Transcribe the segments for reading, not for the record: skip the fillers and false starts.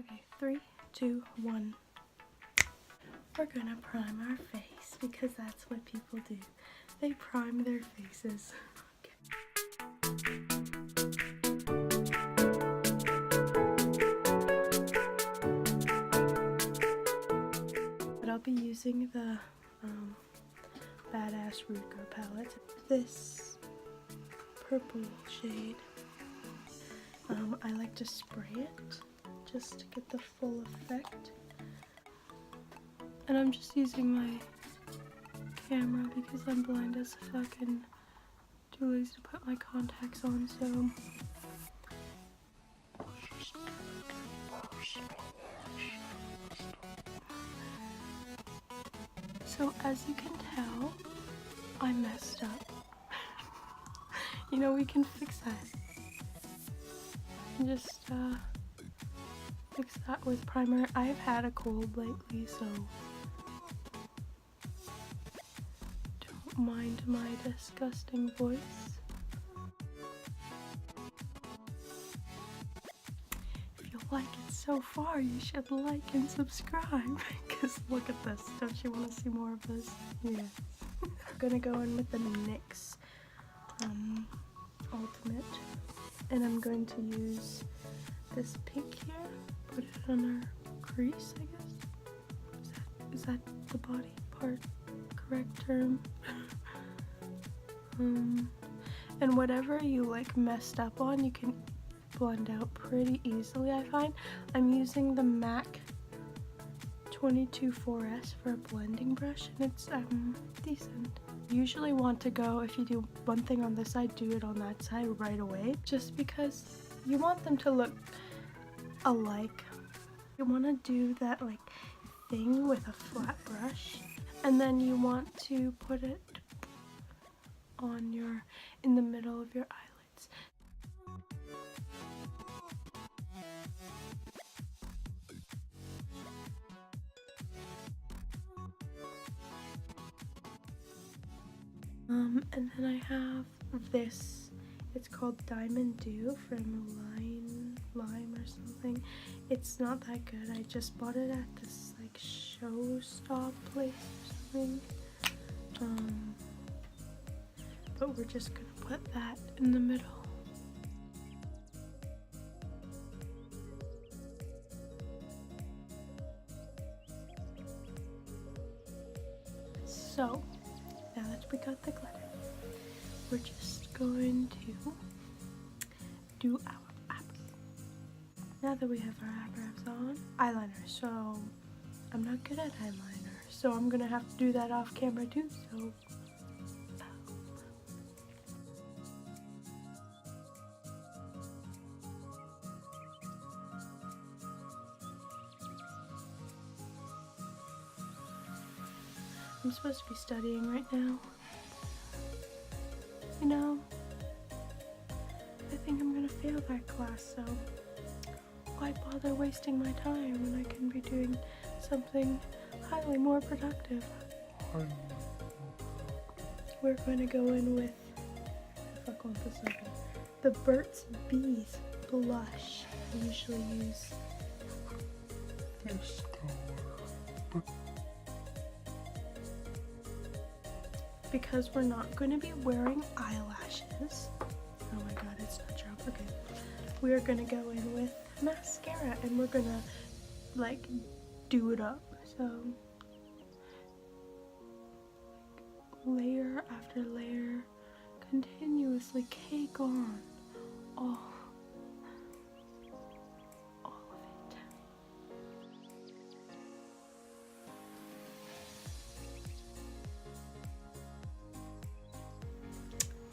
Okay, 3, 2, 1. We're gonna prime our face because that's what people do. They prime their faces. But I'll be using the Badass Root Girl palette. This purple shade. I like to spray it just to get the full effect. And I'm just using my camera because I'm blind as fuck and too lazy to put my contacts on, so. So as you can tell, I messed up. You know, we can fix that. Just fix that with primer. I've had a cold lately, so don't mind my disgusting voice. If you like it so far, you should like and subscribe. Because look at this. Don't you want to see more of this? Yeah. I'm gonna go in with the NYX Ultimate. And I'm going to use this pink here, put it on our crease, I guess. Is that the body part? Correct term? And whatever you like messed up on, you can blend out pretty easily, I find. I'm using the MAC 22-4S for a blending brush, and it's decent. You usually want to go, if you do one thing on this side, do it on that side right away, just because you want them to look alike. You want to do that like thing with a flat brush, and then you want to put it on your, in the middle of your eyelids. And then I have this, it's called Diamond Dew from Lime or something. It's not that good. I just bought it at this like show stop place or something. But we're just gonna put that in the middle. So, now that we got the glitter, we're just going to do our eyebrows. Now that we have our eyebrows on, eyeliner. So, I'm not good at eyeliner, so I'm gonna have to do that off camera too, so. I'm supposed to be studying right now. You know, I think I'm gonna fail that class, so why bother wasting my time when I can be doing something highly more productive? We're going to go in with, fuck on this open, the Burts Bees blush. I usually use this color. Because we're not going to be wearing eyelashes. Oh my god, it's not sharp. Okay. We are going to go in with mascara and we're going to like do it up. So layer after layer, continuously cake on all of it.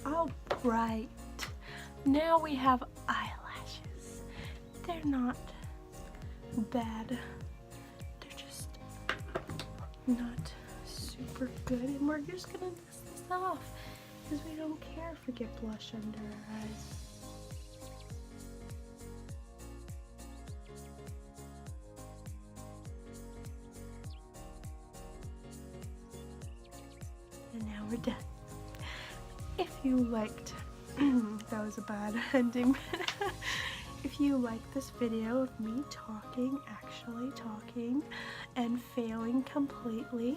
All right, now we have eyelashes. They're not bad, they're just not super good, and we're just gonna dust this off because we don't care if we get blush under our eyes. And now we're done. If you liked, that was a bad ending, if if you like this video of me talking, actually talking, and failing completely,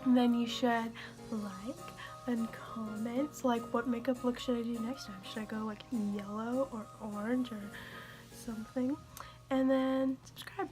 then you should like and comment. So like, what makeup look should I do next time? Should I go like yellow or orange or something? And then subscribe.